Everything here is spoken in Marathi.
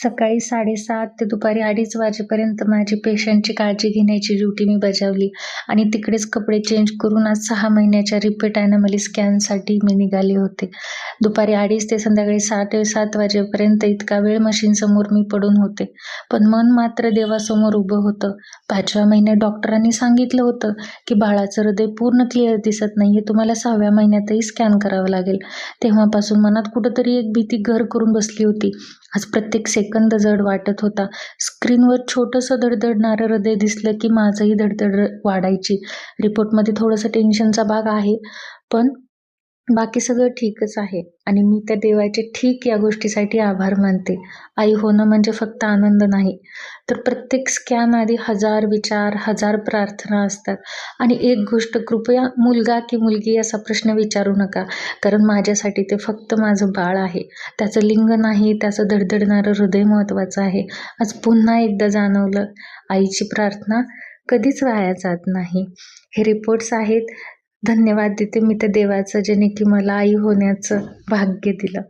सकाळी 7:30 ते दुपारी 2:30 वाजेपर्यंत माझी पेशंटची काळजी घेण्याची ड्युटी मी बजावली आणि तिकडेच कपडे चेंज करून आज 6 महिन्याच्या रिपीट ॲनॉमली स्कॅनसाठी मी निघाले होते. दुपारी 2:30 ते संध्याकाळी 6:00 वाजेपर्यंत इतका वेळ मशीनसमोर मी पडून होते. पण मन मात्र देवासमोर उभं होतं. 5व्या महिन्यात डॉक्टरांनी सांगितलं होतं की बाळाचं हृदय पूर्ण क्लिअर दिसत नाहीये, तुम्हाला 6व्या महिन्यातही स्कॅन करावं लागेल. तेव्हापासून मनात कुठंतरी एक भीती घर करून बसली होती. आज प्रत्येक सेकंद जड वाटत होता. स्क्रीनवर छोटंसं धडधडणारं हृदय दिसलं की माझंही धडधड वाढायची. रिपोर्टमध्ये थोडंसं टेन्शनचा भाग आहे, पण बाकी सगळं ठीकच आहे आणि मी त्या देवाचे ठीक या गोष्टीसाठी आभार मानते. आई होणं म्हणजे फक्त आनंद नाही, तर प्रत्येक स्कॅन आधी 1000 विचार, 1000 प्रार्थना असतात. आणि एक गोष्ट, कृपया मुलगा की मुलगी असा प्रश्न विचारू नका, कारण माझ्यासाठी ते फक्त माझं बाळ आहे. त्याचं लिंग नाही, त्याचं धडधडणारं हृदय महत्त्वाचं आहे. आज पुन्हा एकदा जाणवलं, आईची प्रार्थना कधीच वाया जात नाही. हे रिपोर्ट्स आहेत. धन्यवाद देते मी त्या देवाचं, ज्याने की मला आई होण्याचं भाग्य दिलं.